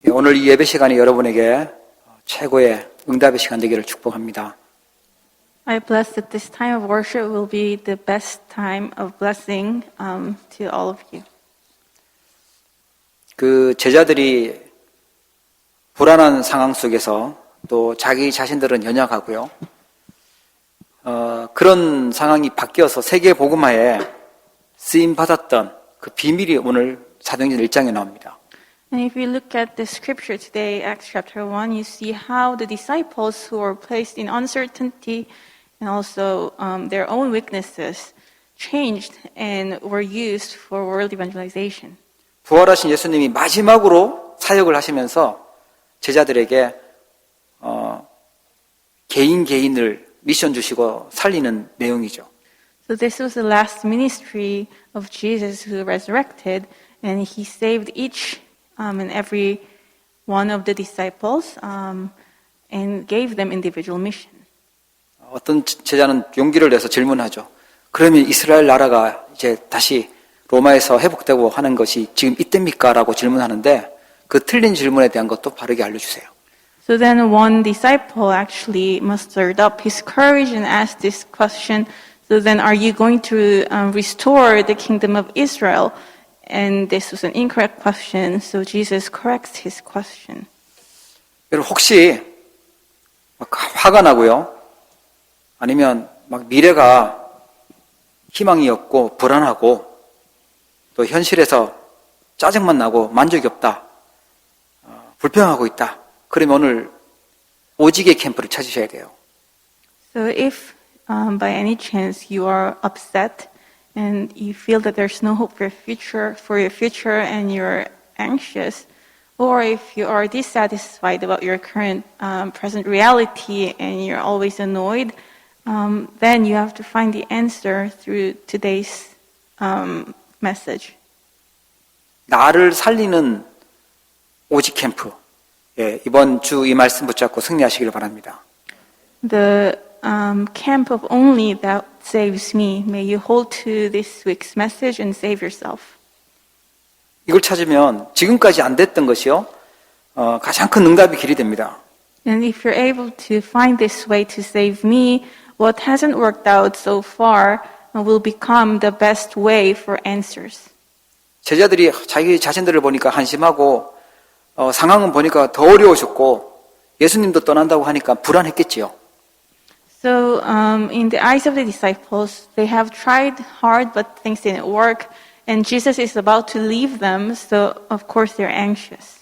오늘 이 예배 시간이 여러분에게 최고의 응답의 시간 되기를 축복합니다. I bless that this time of worship will be the best time of blessing to all of you. 그 제자들이 불안한 상황 속에서 또 자기 자신들은 연약하고요. 그런 상황이 바뀌어서 세계 복음화에 쓰임 받았던 그 비밀이 오늘 사도행전 1장에 나옵니다. And if you look at the scripture today, Acts chapter 1, you see how the disciples who were placed in uncertainty and also their own weaknesses changed and were used for world evangelization. 부활하신 예수님이 마지막으로 사역을 하시면서 제자들에게 개인을 미션 주시고 살리는 내용이죠. So this was the last ministry of Jesus who resurrected, and he saved each and every one of the disciples and gave them individual mission. 어떤 제자는 용기를 내서 질문하죠. 그러면 이스라엘 나라가 이제 다시 로마에서 회복되고 하는 것이 지금 이때입니까? 라고 질문하는데 그 틀린 질문에 대한 것도 바르게 알려주세요. So then one disciple actually mustered up his courage and asked this question. So then are you going to restore the kingdom of Israel? And this was an incorrect question. So Jesus corrects his question. 여러분 혹시 막 화가 나고요. 아니면 막 미래가 희망이 없고 불안하고 또 현실에서 짜증만 나고 만족이 없다. 불평하고 있다. 그러면 오늘 오직의 캠프를 찾으셔야 돼요. So if by any chance you are upset and you feel that there's no hope for your future and you're anxious, or if you are dissatisfied about your current present reality and you're always annoyed, then you have to find the answer through today's message. 나를 살리는 오직 캠프. 예, 이번 주 이 말씀 붙잡고 승리하시길 바랍니다. The camp of only that saves me. May you hold to this week's message and save yourself. 이걸 찾으면 지금까지 안 됐던 것이요. 가장 큰 응답의 길이 됩니다. And if you're able to find this way to save me, what hasn't worked out so far will become the best way for answers. 제자들이 자기 자신들을 보니까 한심하고 상황은 보니까 더 어려우셨고 예수님도 떠난다고 하니까 불안했겠지요. So in the eyes of the disciples, they have tried hard, but things didn't work. And Jesus is about to leave them, so of course they're anxious.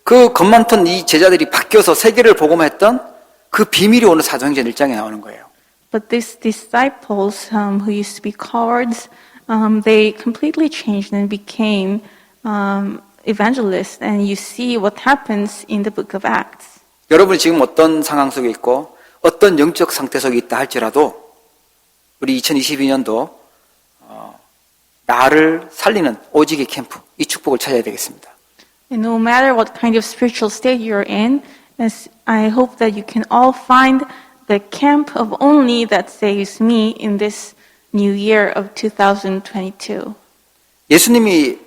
그 겁 많던 이 제자들이 바뀌어서 세계를 복음했던 그 비밀이 오늘 사도행전 1장에 나오는 거예요. But these disciples who used to be cowards, they completely changed and became evangelists. And you see what happens in the book of Acts. 여러분이 지금 어떤 상황 속에 있고 어떤 영적 상태 속에 있다 할지라도 우리 2022년도 나를 살리는 오직의 캠프, 이 축복을 찾아야 되겠습니다. And no matter what kind of spiritual state you're in, I hope that you can all find the camp of only that saves me in this new year of 2022. 예수님이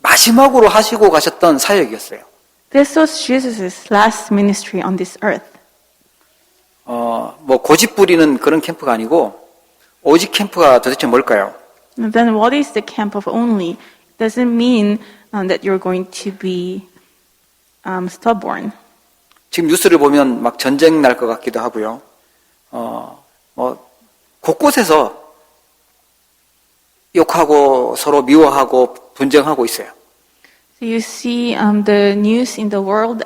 마지막으로 하시고 가셨던 사역이었어요. This was Jesus' last ministry on this earth. 뭐 고집 부리는 그런 캠프가 아니고 오직 캠프가 도대체 뭘까요? And then what is the camp of only? It doesn't mean that you're going to be stubborn. 지금 뉴스를 보면 막 전쟁 날 것 같기도 하고요. 뭐 곳곳에서 욕하고 서로 미워하고 분쟁하고 있어요. So you see the news in the world,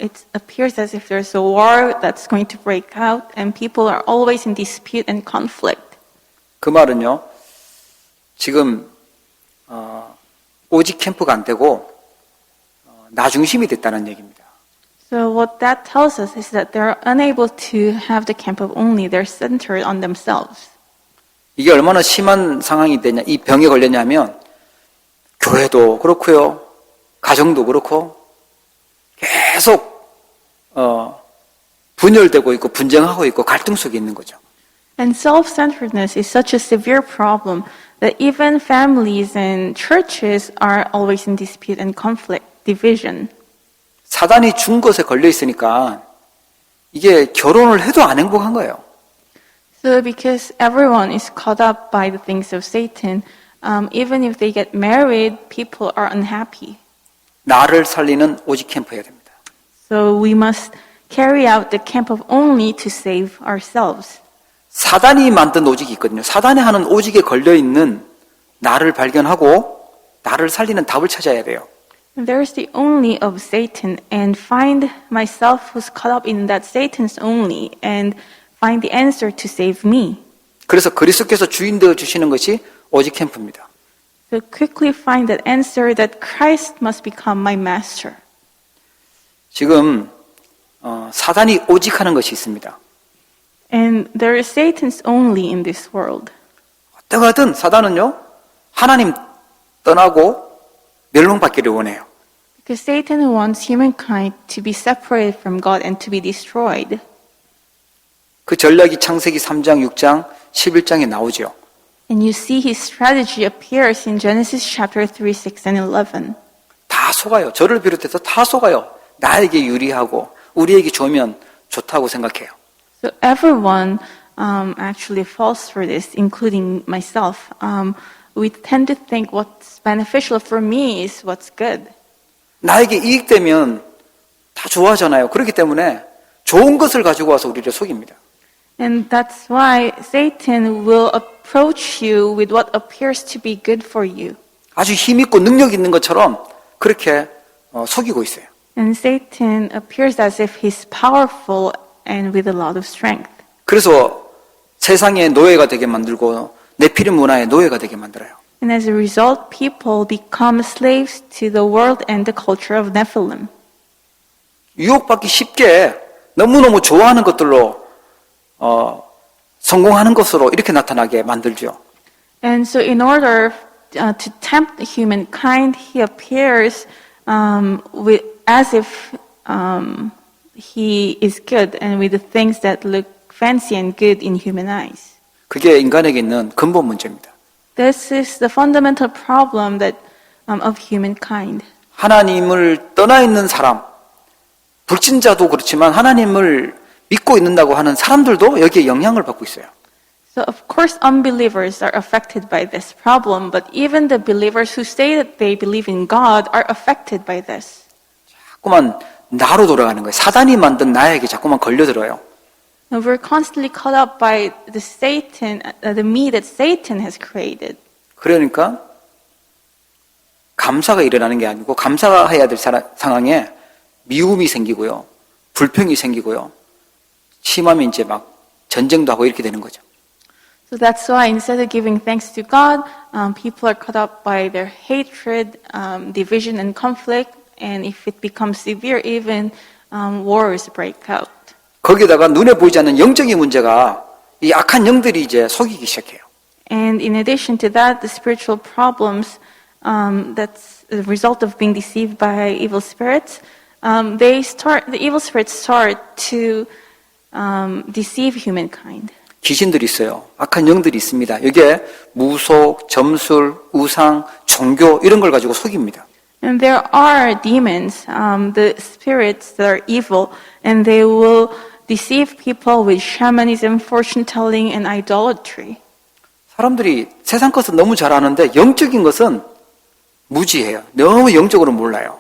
it appears as if there's a war that's going to break out and people are always in dispute and conflict. 그 말은요, 지금 오직 캠프가 안 되고 나 중심이 됐다는 얘기입니다. So what that tells us is that they're unable to have the camp of only. They're centered on themselves. 이게 얼마나 심한 상황이 되냐, 이 병에 걸렸냐면 교회도 그렇고요, 가정도 그렇고 계속 분열되고 있고 분쟁하고 있고 갈등 속에 있는 거죠. And self-centeredness is such a severe problem that even families and churches are always in dispute and conflict, division. 사단이 준 것에 걸려 있으니까 이게 결혼을 해도 안 행복한 거예요. So because everyone is caught up by the things of Satan, even if they get married, people are unhappy. 나를 살리는 오직 캠프여야 됩니다. So we must carry out the camp of only to save ourselves. 사단이 만든 오직이 있거든요. 사단이 하는 오직에 걸려 있는 나를 발견하고 나를 살리는 답을 찾아야 돼요. There's the only of Satan, and find myself who's caught up in that Satan's only, and find the answer to save me. 그래서 그리스도께서 주인 되어 주시는 것이 오직 캠프입니다. So quickly find that answer that Christ must become my master. 지금 사단이 오직하는 것이 있습니다. And there is Satan's only in this world. 어떠하든 사단은요 하나님 떠나고 멸망받기를 원해요. Because Satan wants humankind to be separated from God and to be destroyed. 그 전략이 창세기 3장, 6장, 11장에 나오죠. And you see his strategy appears in Genesis chapter 3, 6, and 11. 다 속아요. 저를 비롯해서 다 속아요. 나에게 유리하고 우리에게 좋으면 좋다고 생각해요. So everyone actually falls for this, including myself. We tend to think what's beneficial for me is what's good. 나에게 이익되면 다 좋아하잖아요. 그렇기 때문에 좋은 것을 가지고 와서 우리를 속입니다. And that's why Satan will approach you with what appears to be good for you. 아주 힘있고 능력 있는 것처럼 그렇게 속이고 있어요. And Satan appears as if he's powerful and with a lot of strength. 그래서 세상의 노예가 되게 만들고 네피림 문화의 노예가 되게 만들어요. And as a result, people become slaves to the world and the culture of Nephilim. 유혹받기 쉽게 너무너무 좋아하는 것들로 성공하는 것으로 이렇게 나타나게 만들죠. And so in order to tempt humankind, he appears as if he is good and with the things that look fancy and good in human eyes. 그게 인간에게 있는 근본 문제입니다. This is the fundamental problem that of humankind. 하나님을 떠나 있는 사람, 불신자도 그렇지만 하나님을 믿고 있는다고 하는 사람들도 여기에 영향을 받고 있어요. So of course unbelievers are affected by this problem, but even the believers who say that they believe in God are affected by this. 자꾸만 나로 돌아가는 거예요. 사단이 만든 나에게 자꾸만 걸려들어요. And we're constantly caught up by the me that Satan has created. 그러니까 감사가 일어나는 게 아니고 감사해야 될 상황에 미움이 생기고요. 불평이 생기고요. 심하면 이제 막 전쟁도 하고 이렇게 되는 거죠. So that's why instead of giving thanks to God, people are caught up by their hatred, division, and conflict. And if it becomes severe, even wars break out. 거기다가 눈에 보이지 않는 영적인 문제가 이 악한 영들이 이제 속이기 시작해요. And in addition to that, the spiritual problems that's the result of being deceived by evil spirits, the evil spirits start to deceive humankind. 귀신들이 있어요. 악한 영들이 있습니다. 이게 무속, 점술, 우상, 종교 이런 걸 가지고 속입니다. And there are demons, the spirits that are evil, and they will deceive people with shamanism, fortune telling, and idolatry. 사람들이 세상 것은 너무 잘 아는데 영적인 것은 무지해요. 너무 영적으로 몰라요.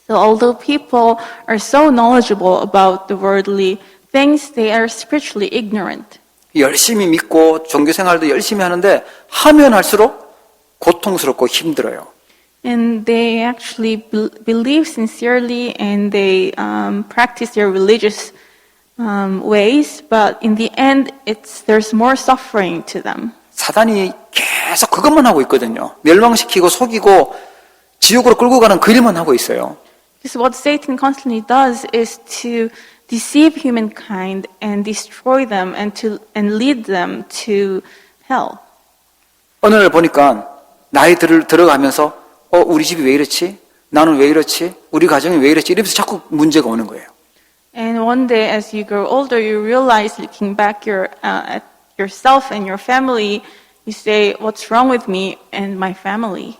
So although people are so knowledgeable about the worldly things, they are spiritually ignorant. 열심히 믿고 종교 생활도 열심히 하는데 하면 할수록 고통스럽고 힘들어요. And they actually believe sincerely and they practice their religious ways, but in the end, there's more suffering to them. 사단이 계속 그것만 하고 있거든요. 멸망시키고 속이고 지옥으로 끌고 가는 그 일만 하고 있어요. Because what Satan constantly does is to deceive humankind and destroy them and lead them to hell. 어느 날 보니까 나이 들어가면서 우리 집이 왜 이렇지? 나는 왜 이렇지? 우리 가정이 왜 이렇지? 이러면서 자꾸 문제가 오는 거예요. And one day, as you grow older, you realize, looking back at yourself and your family, you say, "What's wrong with me and my family?"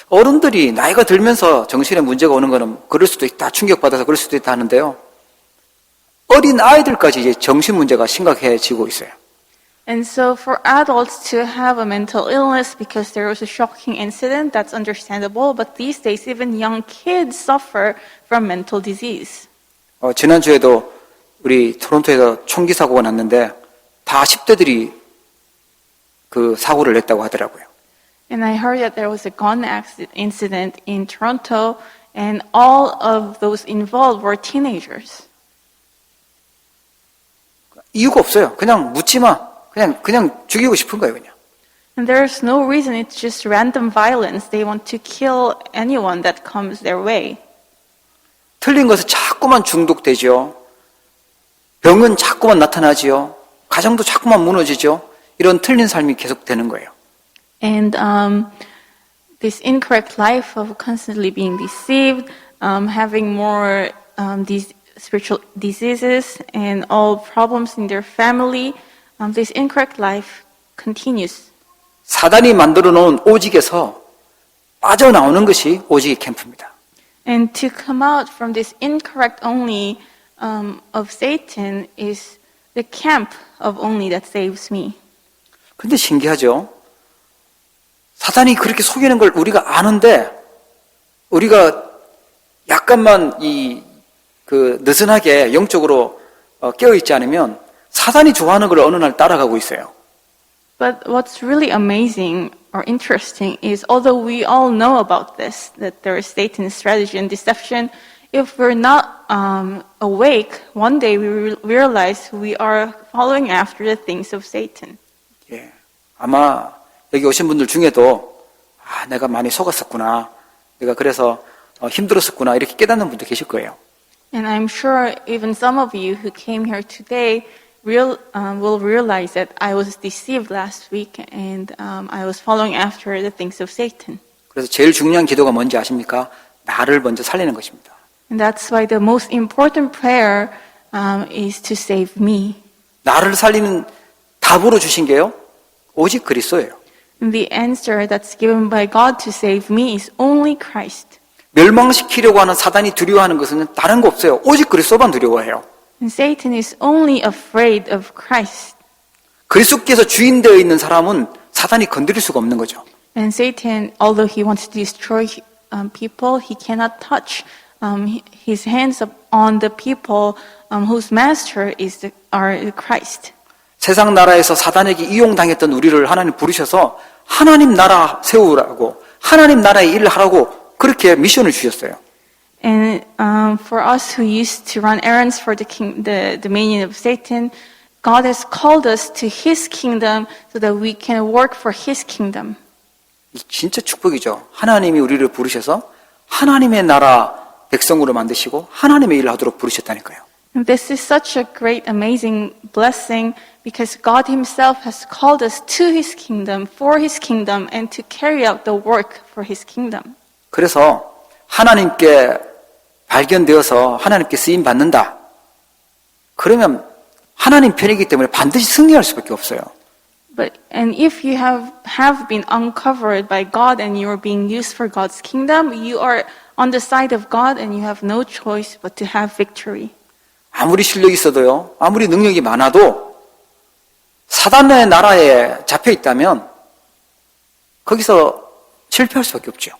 어른들이 나이가 들면서 정신에 문제가 오는 거는 그럴 수도 있다, 충격받아서 그럴 수도 있다 하는데요. 어린 아이들까지 이제 정신 문제가 심각해지고 있어요. And so for adults to have a mental illness because there was a shocking incident, that's understandable. But these days, even young kids suffer from mental disease. 지난주에도 우리 토론토에서 총기 사고가 났는데 다 10대들이 그 사고를 냈다고 하더라고요. And I heard that there was a gun incident in Toronto, and all of those involved were teenagers. 이유가 없어요. 그냥 묻지 마. 그냥 죽이고 싶은 거예요, 그냥. And there's no reason, it's just random violence. They want to kill anyone that comes their way. 틀린 것에 자꾸만 중독되죠. 병은 자꾸만 나타나지요. 가정도 자꾸만 무너지죠. 이런 틀린 삶이 계속되는 거예요. And this incorrect life of constantly being deceived, having more these spiritual diseases and all problems in their family, this incorrect life continues. 사단이 만들어 놓은 오직에서 빠져나오는 것이 오직의 캠프입니다. And to come out from this incorrect only of Satan is the camp of only that saves me. 근데 신기하죠? 사단이 그렇게 속이는 걸 우리가 아는데, 우리가 약간만 느슨하게 영적으로 깨어있지 않으면 사단이 좋아하는 걸 어느 날 따라가고 있어요. But what's really amazing or interesting is, although we all know about this, that there is Satan's strategy and deception, if we're not awake, one day we realize we are following after the things of Satan. 예, 아마 여기 오신 분들 중에도 내가 많이 속았었구나, 내가 그래서 힘들었었구나 이렇게 깨닫는 분도 계실 거예요. And I'm sure even some of you who came here today will realize that I was deceived last week and I was following after the things of Satan. 그래서 제일 중요한 기도가 뭔지 아십니까? 나를 먼저 살리는 것입니다. And that's why the most important prayer is to save me. 나를 살리는 답으로 주신 게요, 오직 그리스도예요. And the answer that's given by God to save me is only Christ. 멸망시키려고 하는 사단이 두려워하는 것은 다른 거 없어요. 오직 그리스도만 두려워해요. And Satan is only afraid of Christ. 그리스도께서 주인 되어 있는 사람은 사단이 건드릴 수가 없는 거죠. And Satan, although he wants to destroy people, he cannot touch his hands on the people whose master is are Christ. 세상 나라에서 사단에게 이용당했던 우리를 하나님 부르셔서 하나님 나라 세우라고, 하나님 나라의 일을 하라고 그렇게 미션을 주셨어요. And for us who used to run errands for the dominion of Satan, God has called us to His kingdom so that we can work for His kingdom. 진짜 축복이죠. 하나님이 우리를 부르셔서 하나님의 나라 백성으로 만드시고 하나님의 일을 하도록 부르셨다니까요. And this is such a great, amazing blessing because God Himself has called us to His kingdom, for His kingdom, and to carry out the work for His kingdom. 그래서 하나님께 발견되어서 하나님께 쓰임 받는다. 그러면 하나님 편이기 때문에 반드시 승리할 수밖에 없어요. And if you have been uncovered by God and you are being used for God's kingdom, you are on the side of God and you have no choice but to have victory. 아무리 실력이 있어도요, 아무리 능력이 많아도 사단의 나라에 잡혀 있다면 거기서 실패할 수밖에 없죠.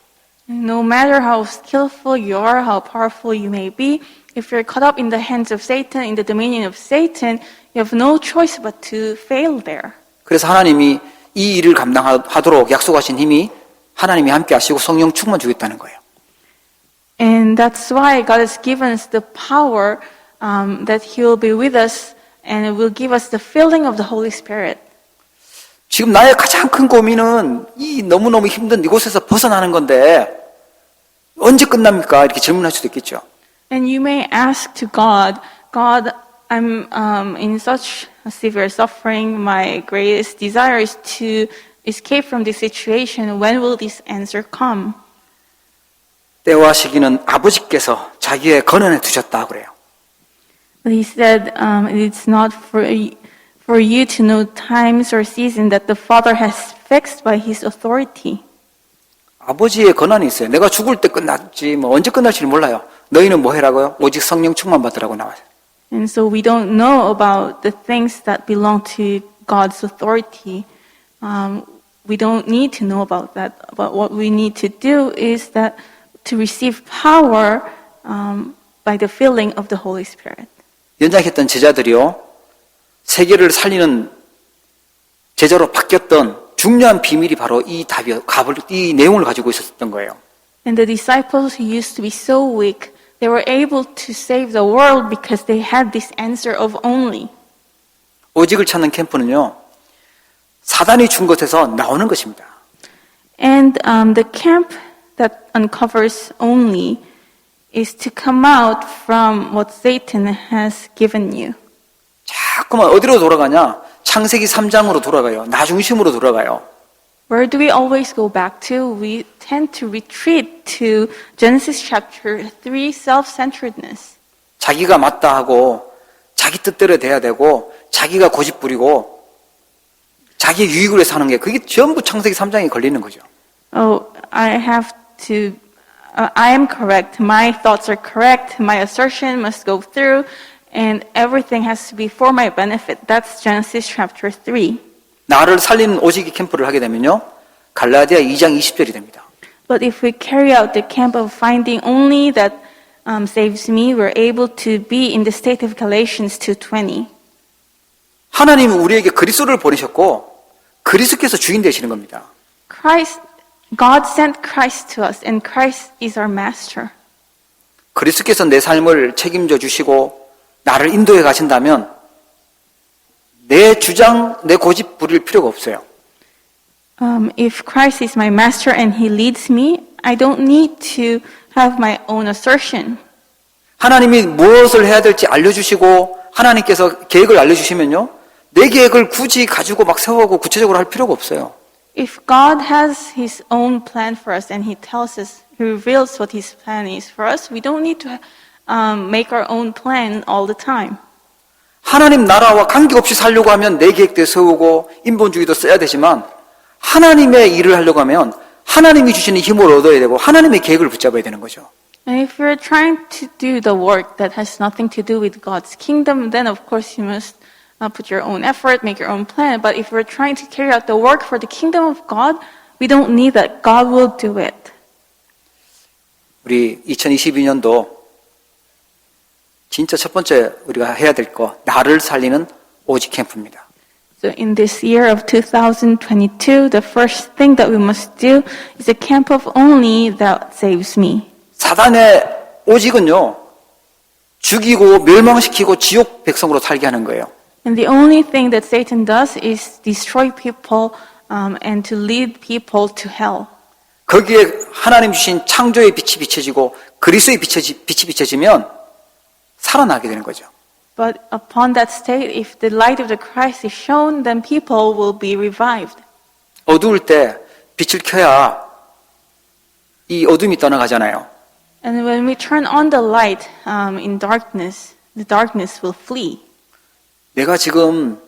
No matter how skillful you are, how powerful you may be, if you're caught up in the hands of Satan, in the dominion of Satan, you have no choice but to fail there. 그래서 하나님이 이 일을 감당하도록 약속하신 힘이 하나님이 함께 하시고 성령 충만 주겠다는 거예요. And that's why God has given us the power that He will be with us and will give us the filling of the Holy Spirit. 지금 나의 가장 큰 고민은 이 너무너무 힘든 이곳에서 벗어나는 건데 언제 끝납니까? 이렇게 질문할 수도 있겠죠. And you may ask to God, God, I'm in such severe suffering. My greatest desire is to escape from this situation. When will this answer come? 때와 시기는 아버지께서 자기의 권한에 두셨다 그래요. But He said, it's not for you to know times or season that the Father has fixed by His authority. 아버지의 권한이 있어요. 내가 죽을 때 끝났지 뭐 언제 끝날지는 몰라요. 너희는 뭐 해라고요? 오직 성령 충만 받으라고 나와요. And so we don't know about the things that belong to God's authority. We don't need to know about that. But what we need to do is that to receive power by the filling of the Holy Spirit. 연장했던 제자들이요, 세계를 살리는 제자로 바뀌었던 중요한 비밀이 바로 이 이 내용을 가지고 있었던 거예요. And the disciples who used to be so weak, they were able to save the world because they had this answer of only. 오직을 찾는 캠프는요, 사단이 준 것에서 나오는 것입니다. And the camp that uncovers only is to come out from what Satan has given you. 자꾸만 어디로 돌아가냐? 창세기 3장으로 돌아가요. 나 중심으로 돌아가요. Where do we always go back to? We tend to retreat to Genesis chapter 3, self-centeredness. 자기가 맞다 하고 자기 뜻대로 돼야 되고 자기가 고집 부리고 자기 유익을 위해서 하는 게 그게 전부 창세기 3장에 걸리는 거죠. Oh, I am correct. My thoughts are correct. My assertion must go through. And everything has to be for my benefit. That's Genesis chapter 3. 나를 살리는 오직이 캠프를 하게 되면요, 갈라디아 2장 20절이 됩니다. But if we carry out the camp of finding only that saves me, we're able to be in the state of Galatians 2:20. 하나님은 우리에게 그리스도를 보내셨고 그리스도께서 주인 되시는 겁니다. God sent Christ to us, and Christ is our master. 그리스도께서 내 삶을 책임져 주시고 나를 인도해 가신다면 내 주장, 내 고집 부릴 필요가 없어요. If Christ is my master and He leads me, I don't need to have my own assertion. 하나님이 무엇을 해야 될지 알려주시고 하나님께서 계획을 알려주시면요, 내 계획을 굳이 가지고 막 세우고 구체적으로 할 필요가 없어요. If God has His own plan for us and He tells us, He reveals what His plan is for us, we don't need to make our own plan all the time. 하나님 나라와 관계없이 살려고 하면 내 계획도 세우고 인본주의도 써야 되지만 하나님의 일을 하려고 하면 하나님이 주시는 힘을 얻어야 되고 하나님의 계획을 붙잡아야 되는 거죠. And if you're trying to do the work that has nothing to do with God's kingdom, then of course you must put your own effort, make your own plan. But if we're trying to carry out the work for the kingdom of God, we don't need that. God will do it. 우리 2022년도 진짜 첫 번째 우리가 해야 될 거, 나를 살리는 오직 캠프입니다. So in this year of 2022, the first thing that we must do is a camp of only that saves me. 사단의 오직은요, 죽이고 멸망시키고 지옥 백성으로 살게 하는 거예요. And the only thing that Satan does is destroy people and to lead people to hell. 거기에 하나님 주신 창조의 빛이 비춰지고 그리스도의 빛이 비춰지면 살아나게 되는 거죠. But upon that state, if the light of the Christ is shown, then people will be revived. 어두울 때 빛을 켜야 이 어둠이 떠나가잖아요. And when we turn on the light in darkness, the darkness will flee. 내가 지금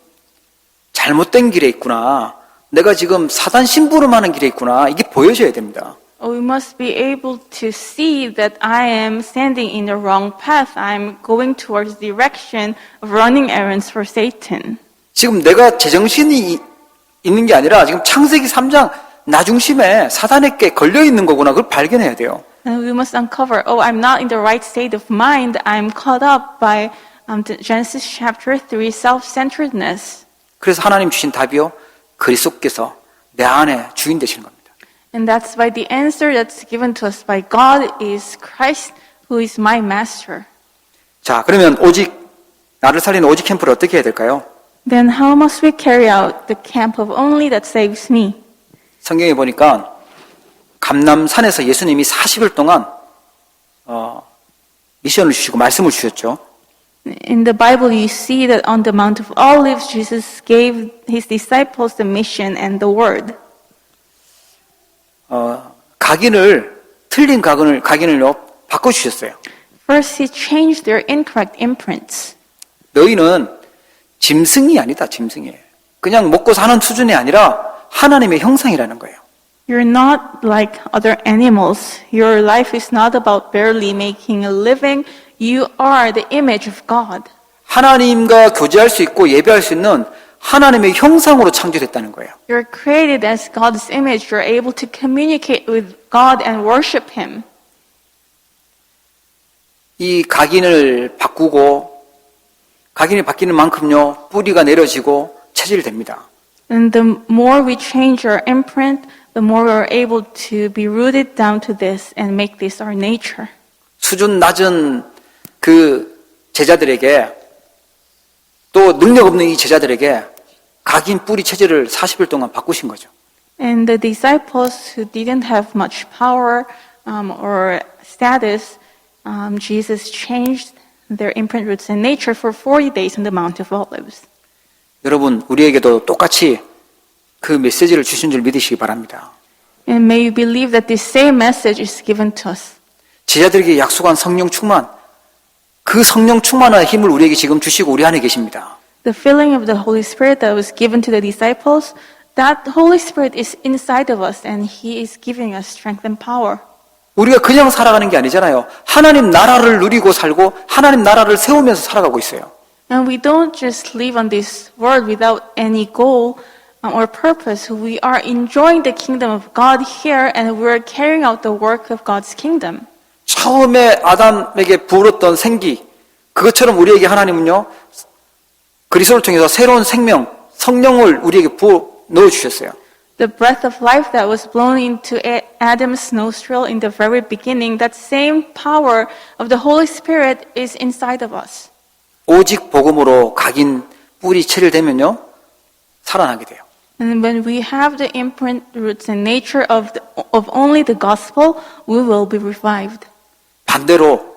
잘못된 길에 있구나. 내가 지금 사단 심부름하는 길에 있구나. 이게 보여져야 됩니다. We must be able to see that I am standing in the wrong path. I'm going towards the direction of running errands for Satan. 지금 내가 제정신이 있는 게 아니라 지금 창세기 3장 나 중심에 사단에게 걸려 있는 거구나. 그걸 발견해야 돼요. And we must uncover, I'm not in the right state of mind. I'm caught up by Genesis chapter 3, self-centeredness. 그래서 하나님 주신 답이요, 그리스도께서 내 안에 주인 되시는 겁니다. And that's why the answer that's given to us by God is Christ, who is my master. 자, 그러면 오직 나를 살리는 오직 캠프를 어떻게 해야 될까요? Then how must we carry out the camp of only that saves me? 성경에 보니까 감람산에서 예수님이 40일 동안 미션을 주시고 말씀을 주셨죠. In the Bible, you see that on the Mount of Olives, Jesus gave his disciples the mission and the word. 틀린 각인을요 바꿔주셨어요. First, he changed their incorrect imprints. 너희는 짐승이 아니다, 짐승이. 그냥 먹고 사는 수준이 아니라 하나님의 형상이라는 거예요. You're not like other animals. Your life is not about barely making a living. You are the image of God. 하나님과 교제할 수 있고 예배할 수 있는 하나님의 형상으로 창조됐다는 거예요. You're created as God's image. You're able to communicate with God and worship Him. 이 각인을 바꾸고 각인이 바뀌는 만큼요 뿌리가 내려지고 체질됩니다. And the more we change our imprint, the more we're able to be rooted down to this and make this our nature. 수준 낮은 그 제자들에게 또 능력 없는 이 제자들에게 각인 뿌리 체질을 40일 동안 바꾸신 거죠. And the disciples who didn't have much power or status, Jesus changed their imprint, roots, and nature for 40 days on the Mount of Olives. 여러분, 우리에게도 똑같이 그 메시지를 주신 줄 믿으시기 바랍니다. And may you believe that this same message is given to us. 제자들에게 약속한 성령 충만, 그 성령 충만한 힘을 우리에게 지금 주시고 우리 안에 계십니다. The filling of the Holy Spirit that was given to the disciples, that Holy Spirit is inside of us and He is giving us strength and power. 우리가 그냥 살아가는 게 아니잖아요. 하나님 나라를 누리고 살고 하나님 나라를 세우면서 살아가고 있어요. And we don't just live on this world without any goal or purpose. We are enjoying the kingdom of God here and we're carrying out the work of God's kingdom. 처음에 아담에게 부었던 생기, 그것처럼 우리에게 하나님은요, 그리스도를 통해서 새로운 생명, 성령을 우리에게 부어 넣어주셨어요. The breath of life that was blown into Adam's nostril in the very beginning, that same power of the Holy Spirit is inside of us. 오직 복음으로 각인 뿌리 체질되면요, 살아나게 돼요. And when we have the imprint, roots, and nature of only the gospel, we will be revived. 반대로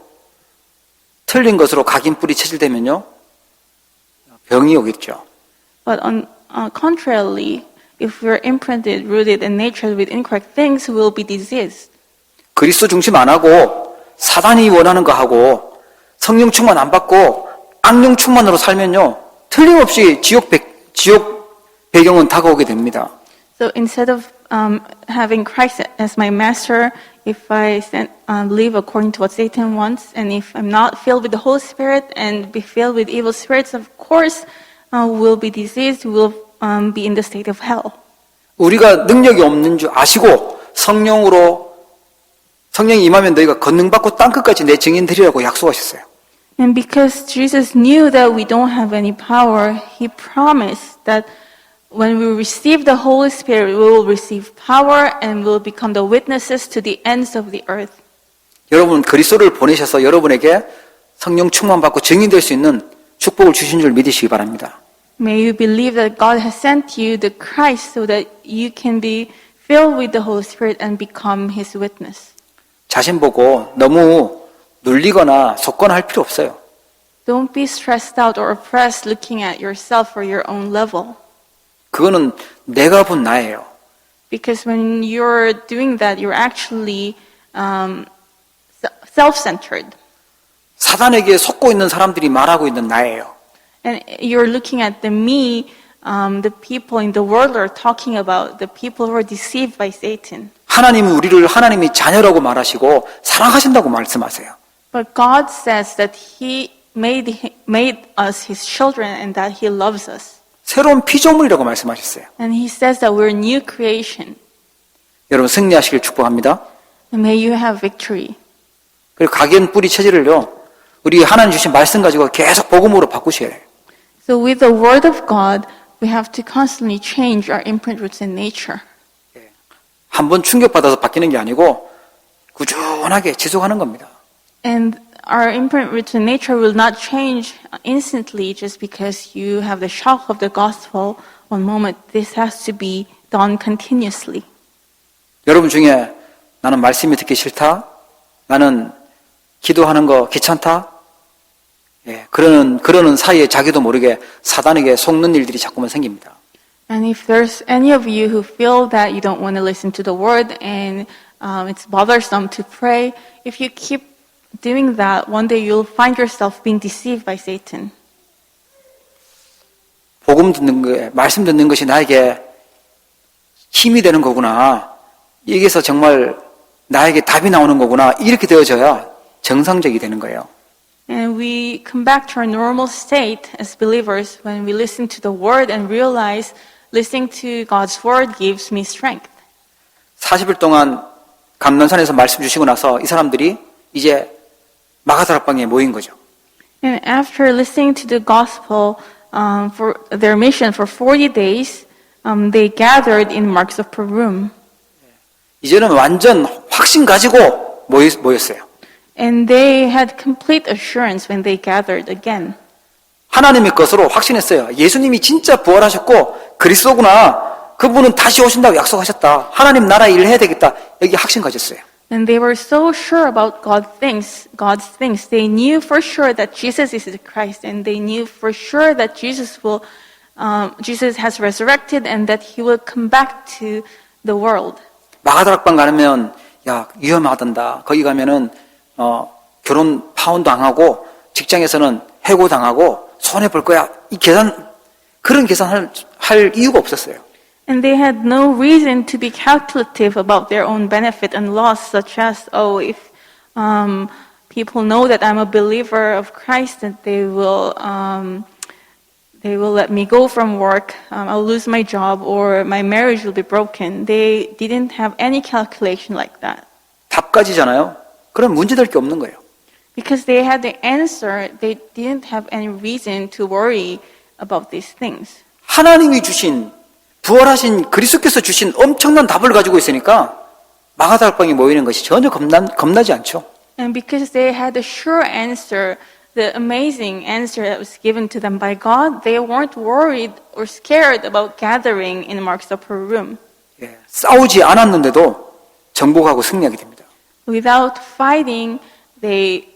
틀린 것으로 각인 뿌리 체질되면요, 병이 오겠죠. But contrarily, if we're imprinted, rooted, and natured with incorrect things, we will be diseased. 그리스도 중심 안 하고 사단이 원하는 거 하고 성령 충만 안 받고 악령 충만으로 살면요, 틀림없이 지옥 배경은 다가오게 됩니다. So instead of having Christ as my master, if I live according to what Satan wants, and if I'm not filled with the Holy Spirit and be filled with evil spirits, of course, we'll be diseased, we'll be in the state of hell. 우리가 능력이 없는 줄 아시고 성령이 임하면 너희가 권능받고 땅끝까지 내 증인 되리라고 약속하셨어요. And because Jesus knew that we don't have any power, He promised that when we receive the Holy Spirit, we will receive power and will become the witnesses to the ends of the earth. 여러분 그리스도를 보내셔서 여러분에게 성령 충만받고 증인될 수 있는 축복을 주신 줄 믿으시기 바랍니다. May you believe that God has sent you the Christ so that you can be filled with the Holy Spirit and become His witness. 자신 보고 너무 눌리거나 속거나 할 필요 없어요. Don't be stressed out or oppressed looking at yourself or your own level. 그거는 내가 본 나예요. Because when you're doing that, you're actually self-centered. 사단에게 속고 있는 사람들이 말하고 있는 나예요. And you're looking at the me, the people in the world are talking about the people who are deceived by Satan. 하나님은 우리를 하나님이 자녀라고 말하시고 사랑하신다고 말씀하세요. But God says that He made us His children and that He loves us. 새로운 피조물이라고 말씀하셨어요. And He says that we're new creation. 여러분 승리하시길 축복합니다. And may you have victory. 그리고 각인 뿌리 체질을요, 우리 하나님 주신 말씀 가지고 계속 복음으로 바꾸셔야 돼요. So with the Word of God, we have to constantly change our imprint, roots, and nature. 한번 충격받아서 바뀌는 게 아니고 꾸준하게 지속하는 겁니다. And our imprint, roots, and nature will not change instantly just because you have the shock of the gospel one moment. This has to be done continuously. 여러분 중에 나는 말씀이 듣기 싫다, 나는 기도하는 거 귀찮다, 그러는 사이에 자기도 모르게 사단에게 속는 일들이 자꾸만 생깁니다. And if there's any of you who feel that you don't want to listen to the word and it's bothersome to pray, if you keep doing that, one day you'll find yourself being deceived by Satan. 복음 듣는 거, 말씀 듣는 것이 나에게 힘이 되는 거구나. 여기서 정말 나에게 답이 나오는 거구나. 이렇게 되어져야 정상적이 되는 거예요. And we come back to our normal state as believers when we listen to the Word and realize listening to God's Word gives me strength. 40일 동안 감난산에서 말씀 주시고 나서 이 사람들이 이제 마가다락방에 모인 거죠. And after listening to the gospel for their mission for 40 days, they gathered in Mark's upper room. 이제는 완전 확신 가지고 모였어요. And they had complete assurance when they gathered again. 하나님의 것으로 확신했어요. 예수님이 진짜 부활하셨고 그리스도구나. 그분은 다시 오신다고 약속하셨다. 하나님 나라 일을 해야 되겠다. 여기 확신 가졌어요. And they were so sure about God's things. They knew for sure that Jesus is the Christ, and they knew for sure that Jesus has resurrected, and that He will come back to the world. 마가다락방 가면 야 위험하단다. 거기 가면은 결혼 파혼 당하고 직장에서는 해고 당하고 손해 볼 거야. 이 그런 계산할 이유가 없었어요. And they had no reason to be calculative about their own benefit and loss, such as, if people know that I'm a believer of Christ, that they will let me go from work, I'll lose my job, or my marriage will be broken. They didn't have any calculation like that. 답가지잖아요. 그럼 문제될 게 없는 거예요. Because they had the answer, they didn't have any reason to worry about these things. 하나님이 주신 부활하신 그리스도께서 주신 엄청난 답을 가지고 있으니까 마가다락방에 모이는 것이 전혀 겁나지 않죠. And because they had a sure answer, the amazing answer that was given to them by God, they weren't worried or scared about gathering in Mark's upper room. 예, 싸우지 않았는데도 정복하고 승리하게 됩니다. Without fighting, they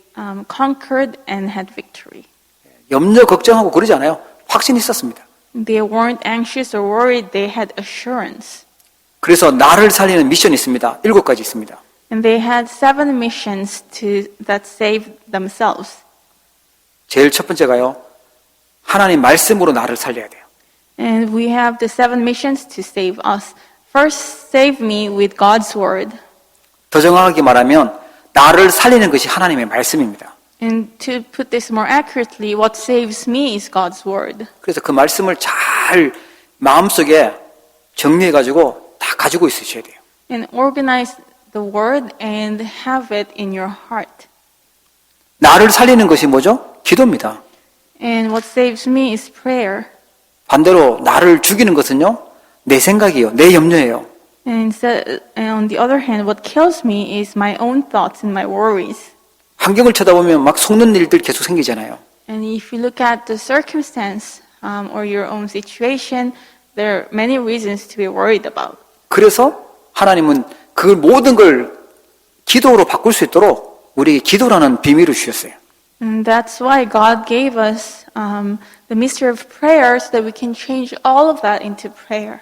conquered and had victory. 염려 걱정하고 그러지 않아요. 확신이 있었습니다. They weren't anxious or worried, they had assurance. 그래서 나를 살리는 미션이 있습니다. 7가지 있습니다. And they had 7 missions that saved themselves. 제일 첫 번째가요. 하나님 말씀으로 나를 살려야 돼요. And we have the 7 missions to save us. First, save me with God's word. 더 정확하게 말하면 나를 살리는 것이 하나님의 말씀입니다. And to put this more accurately, what saves me is God's word. 그래서 그 말씀을 잘 마음속에 정리해가지고 다 가지고 있으셔야 돼요. And organize the word and have it in your heart. 나를 살리는 것이 뭐죠? 기도입니다. And what saves me is prayer. 반대로 나를 죽이는 것은요, 내 생각이요, 내 염려예요. And on the other hand, what kills me is my own thoughts and my worries. 환경을 쳐다보면 막 속는 일들 계속 생기잖아요. And if you look at the circumstance or your own situation, there are many reasons to be worried about. 그래서 하나님은 그 모든 걸 기도로 바꿀 수 있도록 우리에게 기도라는 비밀을 주셨어요. And that's why God gave us the mystery of prayer so that we can change all of that into prayer.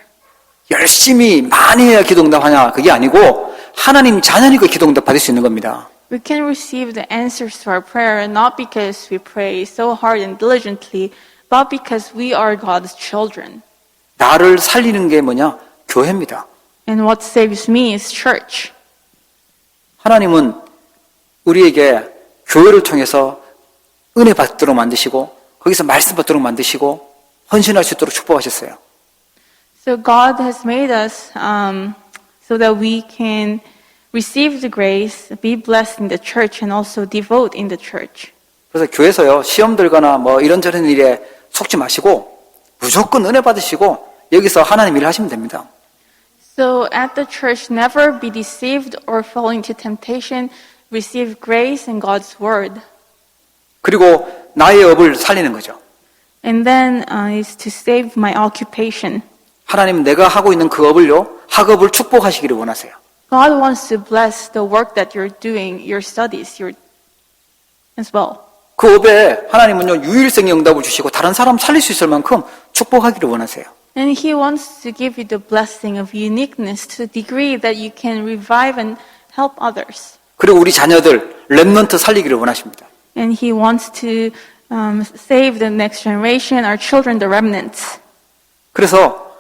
열심히 많이 해야 기도응답하냐 그게 아니고 하나님 자녀니까 기도응답 받을 수 있는 겁니다. We can receive the answers to our prayer not because we pray so hard and diligently, but because we are God's children. 나를 살리는 게 뭐냐? 교회입니다. And what saves me is church. 하나님은 우리에게 교회를 통해서 은혜 받도록 만드시고 거기서 말씀 받도록 만드시고 헌신할 수 있도록 축복하셨어요. So God has made us so that we can receive the grace, be blessed in the church, and also devote in the church. 그래서 교회에서요 시험 들거나 뭐 이런저런 일에 속지 마시고 무조건 은혜 받으시고 여기서 하나님 일을 하시면 됩니다. So at the church, never be deceived or fall into temptation. Receive grace and God's word. 그리고 나의 업을 살리는 거죠. And then is to save my occupation. 하나님 내가 하고 있는 그 업을요 학업을 축복하시기를 원하세요. God wants to bless the work that you're doing, your studies, as well. 그 업에 하나님은요 유일성의 응답을 주시고 다른 사람 살릴 수 있을 만큼 축복하기를 원하세요. And He wants to give you the blessing of uniqueness to the degree that you can revive and help others. 그리고 우리 자녀들 렘넌트 살리기를 원하십니다. And He wants to save the next generation, our children, the remnants. 그래서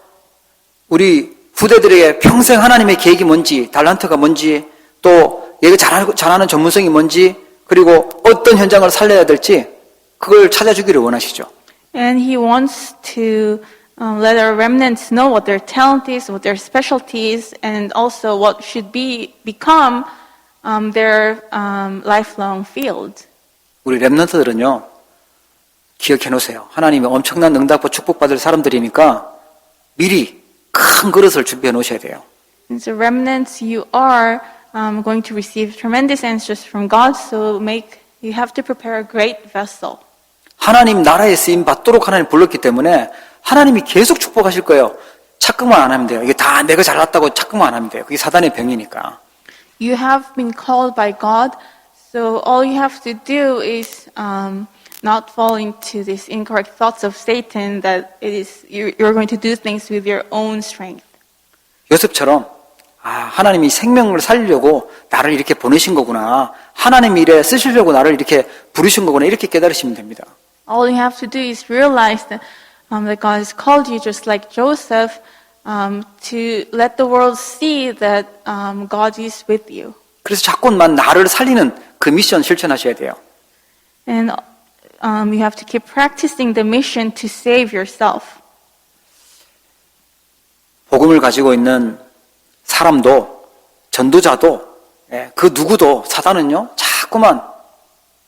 우리 후대들에게 평생 하나님의 계획이 뭔지, 달란트가 뭔지, 또 얘가 잘하는 전문성이 뭔지, 그리고 어떤 현장을 살려야 될지 그걸 찾아주기를 원하시죠. And he wants to let our remnants know what their talent is, what their specialty is, and also what should become their lifelong field. 우리 렘넌트들은요, 기억해 놓으세요. 하나님의 엄청난 응답과 축복받을 사람들이니까 미리 큰 그릇을 준비해 놓으셔야 돼요. And so remnants, you are going to receive tremendous answers from God, so you have to prepare a great vessel. 하나님 나라에 쓰임 받도록 하나님 불렀기 때문에 하나님이 계속 축복하실 거예요. 착각만 안 하면 돼요. 이게 다 내가 잘났다고 착각만 안 하면 돼요. 그게 사단의 병이니까. You have been called by God, so all you have to do is not fall into these incorrect thoughts of Satan that you're going to do things with your own strength. 요셉처럼 하나님이 생명을 살리려고 나를 이렇게 보내신 거구나. 하나님 일에 쓰시려고 나를 이렇게 부르신 거구나. 이렇게 깨달으시면 됩니다. All you have to do is realize that God has called you just like Joseph to let the world see that God is with you. 그래서 자꾸만 나를 살리는 그 미션 실천하셔야 돼요. And you have to keep practicing the mission to save yourself. 복음을 가지고 있는 사람도 전도자도 그 누구도 사단은요 자꾸만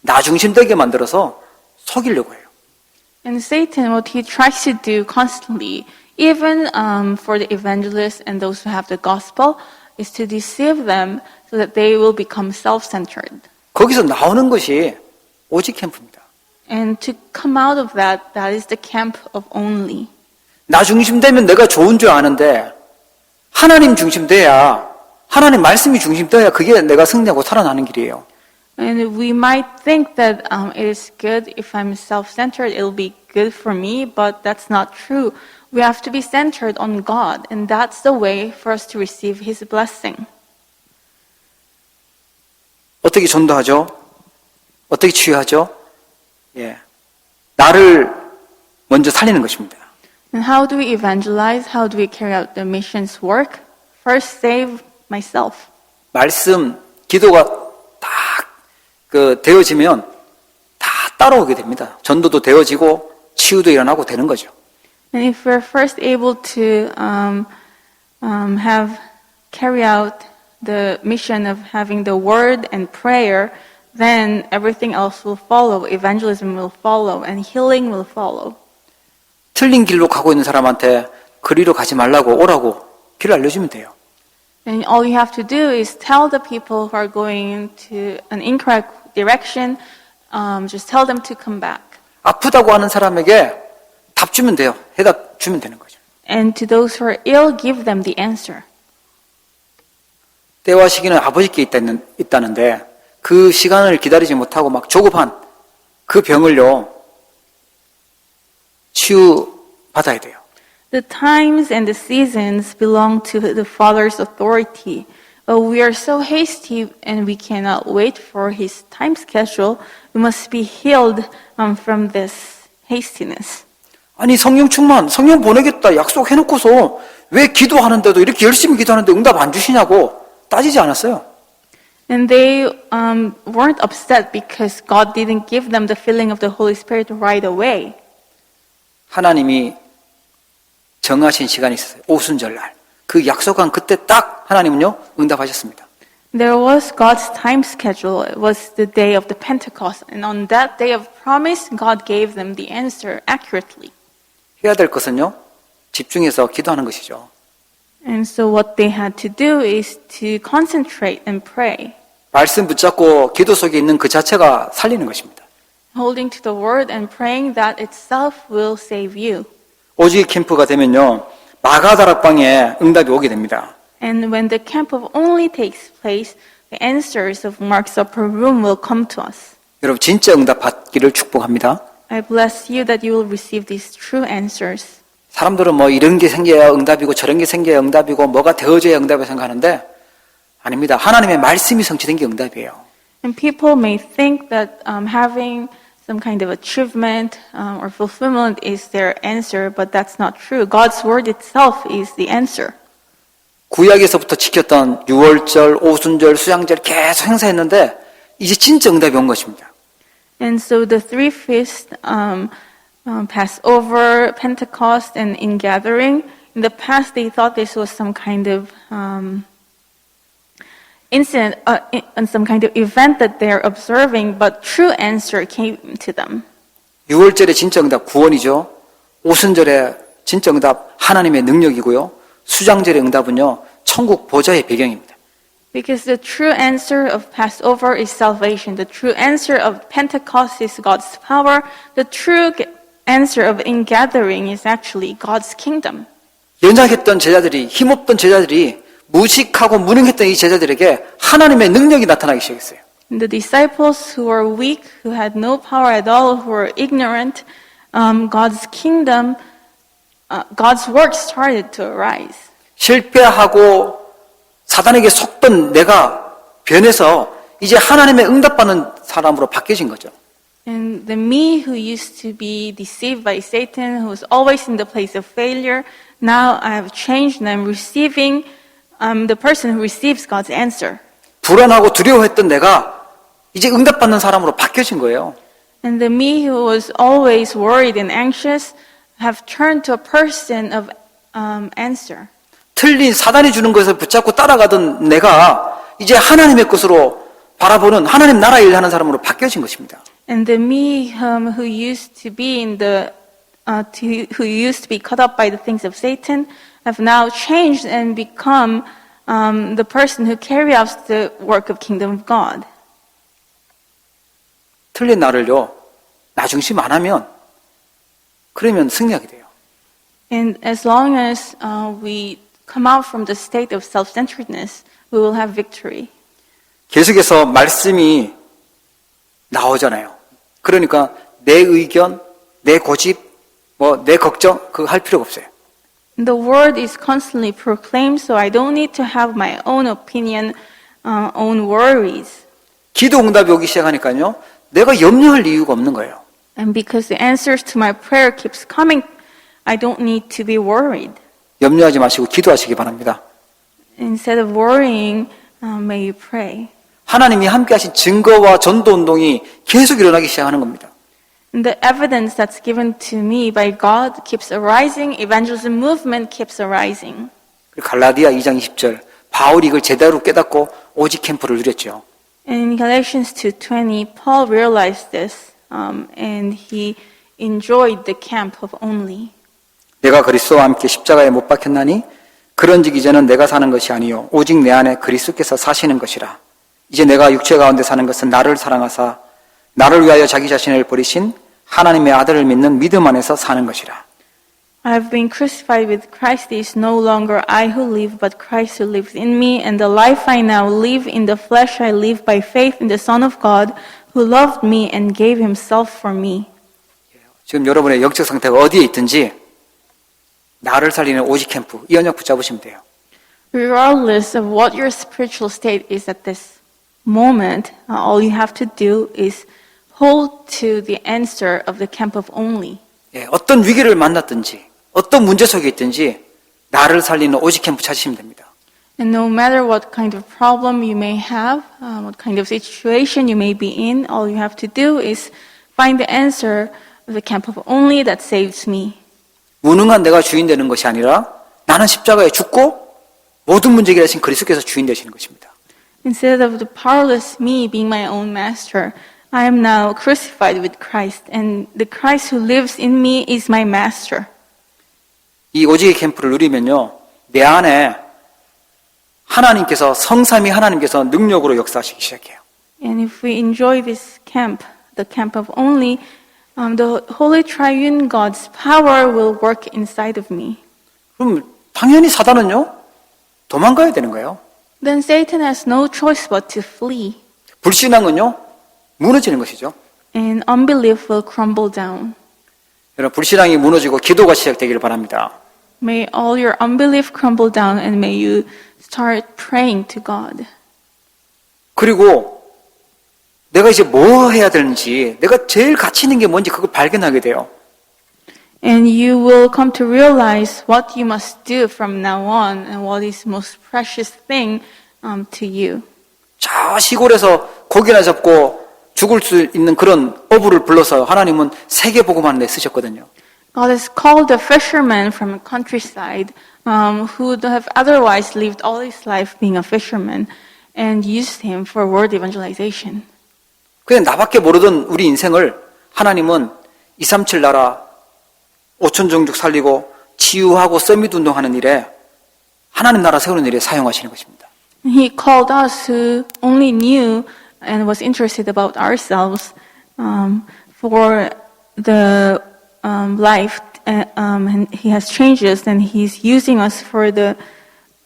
나 중심되게 만들어서 속이려고 해요. And Satan, what he tries to do constantly, even for the evangelists and those who have the gospel, is to deceive them so that they will become self-centered. 거기서 나오는 것이 오직 캠프입니다. And to come out of that is the camp of only. 나 중심되면 내가 좋은 줄 아는데 하나님 중심돼야 하나님 말씀이 중심돼야 그게 내가 승리하고 살아나는 길이에요. And we might think that it is good if I'm self-centered, it'll be good for me, but that's not true. We have to be centered on God, and that's the way for us to receive His blessing. 어떻게 전도하죠? 어떻게 치유하죠? 나를 먼저 살리는 것입니다. And how do we evangelize? How do we carry out the mission's work? First, save myself. 말씀, 기도가 딱 되어지면 다 따라오게 됩니다. 전도도 되어지고 치유도 일어나고 되는 거죠. And if we're first able to carry out the mission of having the word and prayer, then everything else will follow. Evangelism will follow, and healing will follow. 틀린 길로 가고 있는 사람한테 그리로 가지 말라고 오라고 길을 알려주면 돼요. And all you have to do is tell the people who are going to an incorrect direction, just tell them to come back. 아프다고 하는 사람에게 답 주면 돼요. 해답 주면 되는 거죠. And to those who are ill, give them the answer. 때와 시기는 아버지께 있다는데 그 시간을 기다리지 못하고 막 조급한 그 병을요 치유받아야 돼요. The times and the seasons belong to the Father's authority. We are so hasty and we cannot wait for His time schedule. We must be healed from this hastiness. 아니 성령 충만, 성령 보내겠다 약속해놓고서 왜 기도하는데도 이렇게 열심히 기도하는데 응답 안 주시냐고 따지지 않았어요. And they weren't upset because God didn't give them the filling of the Holy Spirit right away. 하나님이 정하신 시간이 있었어요. 오순절날. 그 약속한 그때 딱 하나님은요 응답하셨습니다. There was God's time schedule. It was the day of the Pentecost. And on that day of promise, God gave them the answer accurately. 해야 될 것은요 집중해서 기도하는 것이죠. And so what they had to do is to concentrate and pray. 말씀 붙잡고 기도 속에 있는 그 자체가 살리는 것입니다. Holding to the word and praying that itself will save you. 오직 캠프가 되면요 마가다락방에 응답이 오게 됩니다. And when the camp of only takes place, the answers of Mark's upper room will come to us. 여러분 진짜 응답 받기를 축복합니다. I bless you that you will receive these true answers. 사람들은 뭐 이런 게 생겨야 응답이고 저런 게 생겨야 응답이고 뭐가 되어져야 응답이라고 생각하는데 아닙니다. 하나님의 말씀이 성취된 게 응답이에요. And people may think that having some kind of achievement or fulfillment is their answer, but that's not true. God's word itself is the answer. 구약에서부터 지켰던 유월절, 오순절, 수양절 계속 행사했는데 이제 진짜 응답이 온 것입니다. And so the three feasts, Passover, Pentecost, and ingathering, in the past they thought this was some kind of incident, and some kind of event that they're observing, but true answer came to them. 유월절의 진짜 응답 구원이죠. 오순절의 진짜 응답 하나님의 능력이고요. 수장절의 응답은요. 천국 보좌의 배경입니다. Because the true answer of Passover is salvation. The true answer of Pentecost is God's power. The true answer of ingathering is actually God's kingdom. 연약했던 제자들이, 힘없던 제자들이, 무식하고 무능했던 이 제자들에게 하나님의 능력이 나타나기 시작했어요. And the disciples who were weak, who had no power at all, who were ignorant, God's kingdom, God's work started to arise. 실패하고 사단에게 속던 내가 변해서 이제 하나님의 응답받는 사람으로 바뀌어진 거죠. And the me who used to be deceived by Satan, who was always in the place of failure, now I have changed and I'm receiving, I'm the person who receives God's answer. 불안하고 두려워했던 내가 이제 응답받는 사람으로 바뀌어진 거예요. And the me who was always worried and anxious have turned to a person of answer. 틀린 사단이 주는 것을 붙잡고 따라가던 내가 이제 하나님의 것으로 바라보는 하나님 나라 일하는 사람으로 바뀌어진 것입니다. And the me who used to be in the who used to be caught up by the things of Satan have now changed and become the person who carry out the work of kingdom of God. 틀린 나를요, 나 중심 안 하면 그러면 승리하게 돼요. And as long as we come out from the state of self-centeredness, we will have victory. 계속해서 말씀이 나오잖아요. 그러니까 내 의견, 내 고집, 내 걱정 그거 할 필요가 없어요. The word is constantly proclaimed, so I don't need to have my own opinion, own worries. 기도 응답이 오기 시작하니까요. 내가 염려할 이유가 없는 거예요. And because the answers to my prayer keeps coming, I don't need to be worried. 염려하지 마시고 기도하시기 바랍니다. Instead of worrying, may you pray. 하나님이 함께 하신 증거와 전도 운동이 계속 일어나기 시작하는 겁니다. And the evidence that's given to me by God keeps arising. Evangelism movement keeps arising. 갈라디아 2장 20절 바울이 이걸 제대로 깨닫고 오직 캠프를 누렸죠. And in Galatians 2:20, Paul realized this, and he enjoyed the camp of only. 내가 그리스도와 함께 십자가에 못 박혔나니 그런즉 이제는 내가 사는 것이 아니요 오직 내 안에 그리스도께서 사시는 것이라. 이제 내가 육체 가운데 사는 것은 나를 사랑하사 나를 위하여 자기 자신을 버리신 하나님의 아들을 믿는 믿음 안에서 사는 것이라. I have been crucified with Christ. It is no longer I who live, but Christ who lives in me. And the life I now live in the flesh, I live by faith in the Son of God, who loved me and gave himself for me. 지금 여러분의 영적 상태가 어디에 있든지 나를 살리는 오직 캠프 이 언약 붙잡으시면 돼요. Regardless of what your spiritual state is at this moment, all you have to do is hold to the answer of the camp of only. 어떤 위기를 만났든지 어떤 문제 속에 있든지 나를 살리는 오직 캠프 찾으시면 됩니다. And no matter what kind of problem you may have, what kind of situation you may be in, all you have to do is find the answer of the camp of only that saves me. 무능한 내가 주인 되는 것이 아니라 나는 십자가에 죽고 모든 문제 해결하신 그리스도께서 주인 되시는 것입니다. Instead of the powerless me being my own master, I am now crucified with Christ, and the Christ who lives in me is my master. 이 오직의 캠프를 누리면요, 내 안에 하나님께서 성삼위 하나님께서 능력으로 역사하시기 시작해요. And if we enjoy this camp, the camp of only, the Holy Triune God's power will work inside of me. 그럼 당연히 사단은요, 도망가야 되는 거예요. Then Satan has no choice but to flee, 불신앙은요, 무너지는 것이죠. and unbelief will crumble down. 여러분, 불신앙이 무너지고 기도가 시작되기를 바랍니다. May all your unbelief crumble down, and may you start praying to God. 그리고 내가 이제 뭐 해야 되는지, 내가 제일 가치 있는 게 뭔지 그걸 발견하게 돼요. And you will come to realize what you must do from now on and what is most precious thing to you. 저 시골에서 고기나 잡고 죽을 수 있는 그런 어부를 불러서 하나님은 세계 복음하는 데 쓰셨거든요. God has called a fisherman from a countryside who would have otherwise lived all his life being a fisherman and used him for word evangelization. 그냥 나밖에 모르던 우리 인생을 하나님은 237 나라 5천 종족 살리고 치유하고 서밋 운동하는 일에 하나님 나라 세우는 일에 사용하시는 것입니다. He called us who only knew and was interested about ourselves for the life, and He has changed us, and He's using us for the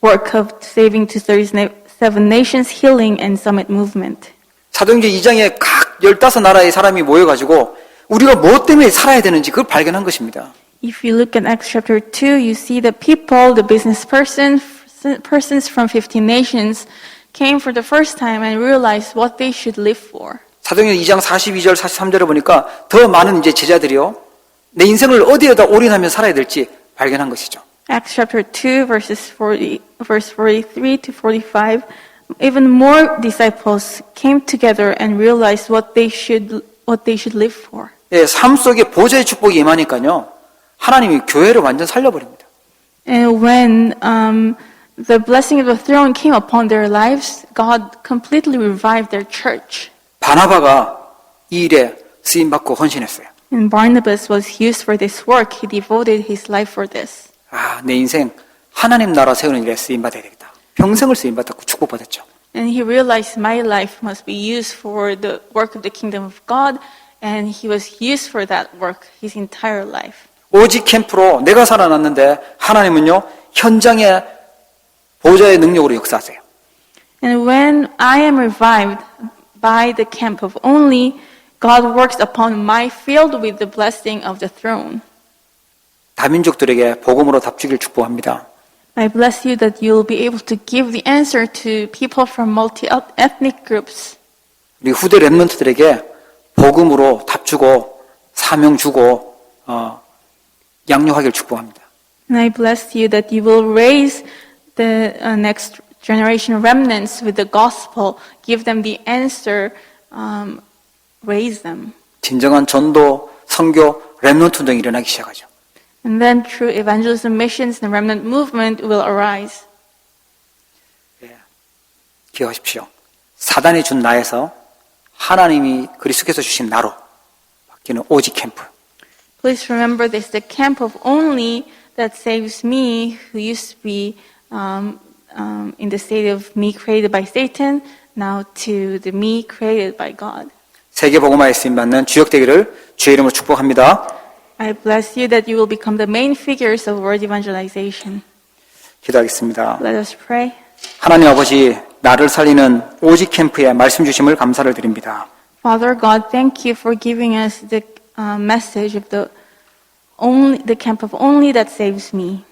work of saving to 37 nations, healing, and summit movement. 사도행전 2장에 각 15나라의 사람이 모여가지고 우리가 무엇 때문에 살아야 되는지 그걸 발견한 것입니다. If you look at Acts chapter 2, you see the people, the business persons from 15 nations came for the first time and realized what they should live for. 사도행전 2장 42절 43절에 보니까 더 많은 이제 제자들이요 내 인생을 어디에다 올인하며 살아야 될지 발견한 것이죠. Acts chapter 2 verse 43 to 45, even more disciples came together and realized what they should live for. 예, 삶 속에 보좌의 축복이 임하니까요 하나님이 교회를 완전 살려버립니다. And when the blessing of the throne came upon their lives, God completely revived their church. 바나바가 이 일에 쓰임받고 헌신했어요. And Barnabas was used for this work. He devoted his life for this. 아, 내 인생 하나님 나라 세우는 일에 쓰임받아야 되겠다. 평생을 쓰임받았고 축복받았죠. And he realized my life must be used for the work of the kingdom of God, and he was used for that work his entire life. 오직 캠프로 내가 살아났는데 하나님은요 현장에 보좌의 능력으로 역사하세요. And when I am revived by the camp of only, God works upon my field with the blessing of the throne. 다민족들에게 복음으로 답주기를 축복합니다. I bless you that you will be able to give the answer to people from multi-ethnic groups. 우리 후대 렘넌트들에게 복음으로 답주고 사명 주고 양육하기를 축복합니다. And I bless you that you will raise the next generation remnants with the gospel, give them the answer, raise them. 진정한 전도, 선교, 렘넌트 운동이 일어나기 시작하죠. And then through evangelism, missions, and remnant movement will arise. 기억하십시오. 사단이 준 나에서 하나님이 그리스도께서 주신 나로 바뀌는 오직 캠프. Please remember this, the camp of only that saves me, who used to be in the state of me created by Satan, now to the me created by God. 세계 복음화에 쓰임 받는 주역 되기를 주의 이름으로 축복합니다. I bless you that you will become the main figures of word evangelization. 기도하겠습니다. Let us pray. 하나님 아버지, 나를 살리는 오직 캠프에 말씀 주심을 감사를 드립니다. Father God, thank you for giving us the message of the camp of only that saves me.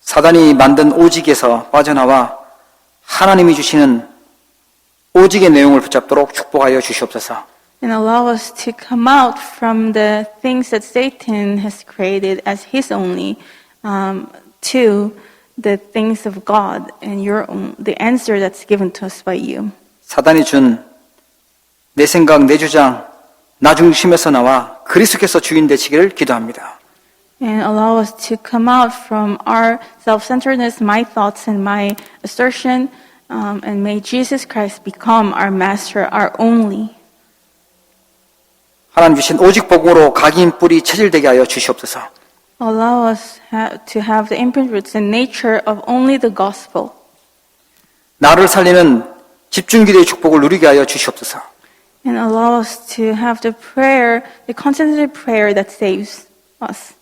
사단이 만든 오직에서 빠져나와 하나님이 주시는 오직의 내용을 붙잡도록 축복하여 주시옵소서. And allow us to come out from the things that Satan has created as his only to the things of God and the answer that's given to us by you. 사단이 준 내 생각, 내 주장, 나 중심에서 나와 그리스도께서 주인 되시기를 기도합니다. And allow us to come out from our self-centeredness, my thoughts and my assertion, and may Jesus Christ become our master, our only. 하나님 주신 오직 복음으로 각인 뿌리 체질되게 하여 주시옵소서. Allow us to have the imprint roots and nature of only the gospel. 나를 살리는 집중기도의 축복을 누리게 하여 주시옵소서. And allow us to have the prayer, the concentrated prayer that saves us.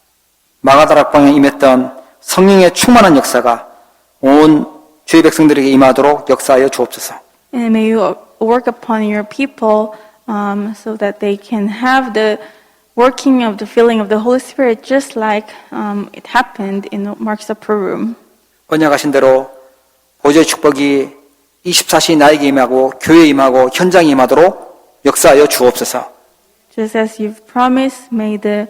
마가다락방에 임했던 성령의 충만한 역사가 온 주의 백성들에게 임하도록 역사하여 주옵소서. And may you work upon your people so that they can have the working of the filling of the Holy Spirit just like it happened in Mark's upper room. 언약하신 대로 보좌의 축복이 24시 나에게 임하고 교회에 임하고 현장에 임하도록 역사하여 주옵소서. Just as you've promised, may the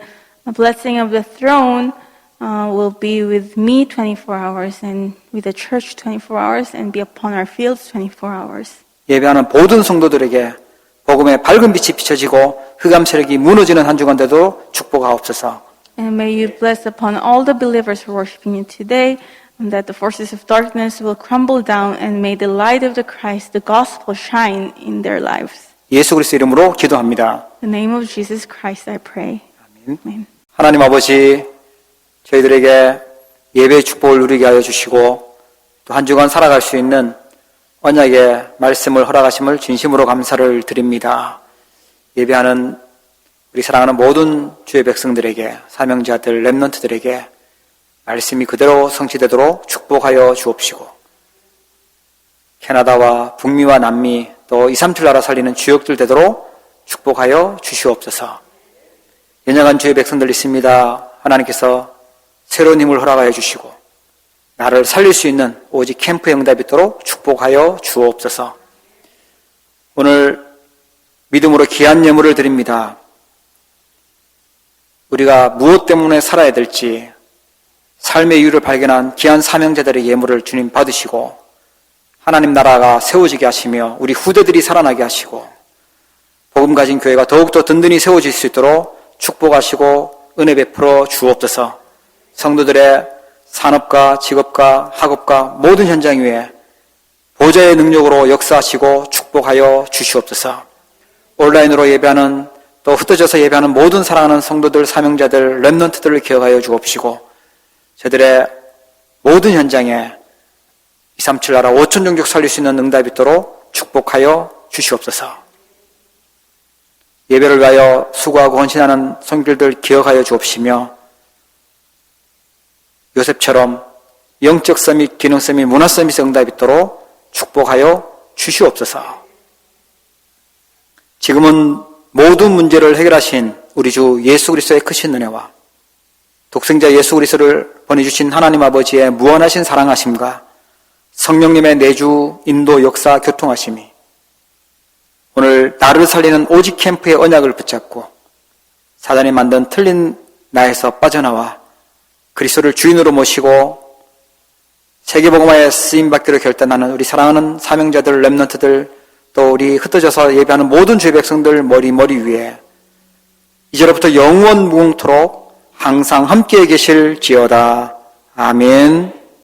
The blessing of the throne will be with me 24 hours and with the church 24 hours and be upon our fields 24 hours. 예배하는 모든 성도들에게 복음의 밝은 빛이 비춰지고 흑암 세력이 무너지는 한 주간 되도록 축복하옵소서. And may you bless upon all the believers who are worshiping you today, and that the forces of darkness will crumble down, and may the light of the Christ, the gospel, shine in their lives. 예수 그리스도 이름으로 기도합니다. In the name of Jesus Christ, I pray. Amen. 하나님 아버지, 저희들에게 예배의 축복을 누리게 하여 주시고 또 한 주간 살아갈 수 있는 언약의 말씀을 허락하심을 진심으로 감사를 드립니다. 예배하는 우리 사랑하는 모든 주의 백성들에게, 사명자들, 렘넌트들에게 말씀이 그대로 성취되도록 축복하여 주옵시고, 캐나다와 북미와 남미 또 237 나라 살리는 주역들 되도록 축복하여 주시옵소서. 연약한 주의 백성들 있습니다. 하나님께서 새로운 힘을 허락하여 주시고 나를 살릴 수 있는 오직 캠프의 응답이 있도록 축복하여 주옵소서. 오늘 믿음으로 귀한 예물을 드립니다. 우리가 무엇 때문에 살아야 될지 삶의 이유를 발견한 귀한 사명자들의 예물을 주님 받으시고 하나님 나라가 세워지게 하시며 우리 후대들이 살아나게 하시고 복음 가진 교회가 더욱더 든든히 세워질 수 있도록 축복하시고 은혜 베풀어 주옵소서. 성도들의 산업과 직업과 학업과 모든 현장 위에 보좌의 능력으로 역사하시고 축복하여 주시옵소서. 온라인으로 예배하는 또 흩어져서 예배하는 모든 사랑하는 성도들, 사명자들, 렘넌트들을 기억하여 주옵시고 저들의 모든 현장에 237 나라 5천 종족 살릴 수 있는 응답이 있도록 축복하여 주시옵소서. 예배를 위하여 수고하고 헌신하는 성도들 기억하여 주옵시며 요셉처럼 영적 서밋, 기능 서밋, 문화 서밋의 응답이 있도록 축복하여 주시옵소서. 지금은 모든 문제를 해결하신 우리 주 예수 그리스도의 크신 은혜와 독생자 예수 그리스도를 보내주신 하나님 아버지의 무한하신 사랑하심과 성령님의 내주, 인도, 역사, 교통하심이 오늘 나를 살리는 오직 캠프의 언약을 붙잡고 사단이 만든 틀린 나에서 빠져나와 그리스도를 주인으로 모시고 세계복음화에 쓰임받기로 결단하는 우리 사랑하는 사명자들, 렘넌트들, 또 우리 흩어져서 예배하는 모든 주의 백성들 머리 위에 이제로부터 영원 무궁토록 항상 함께 계실지어다. 아멘.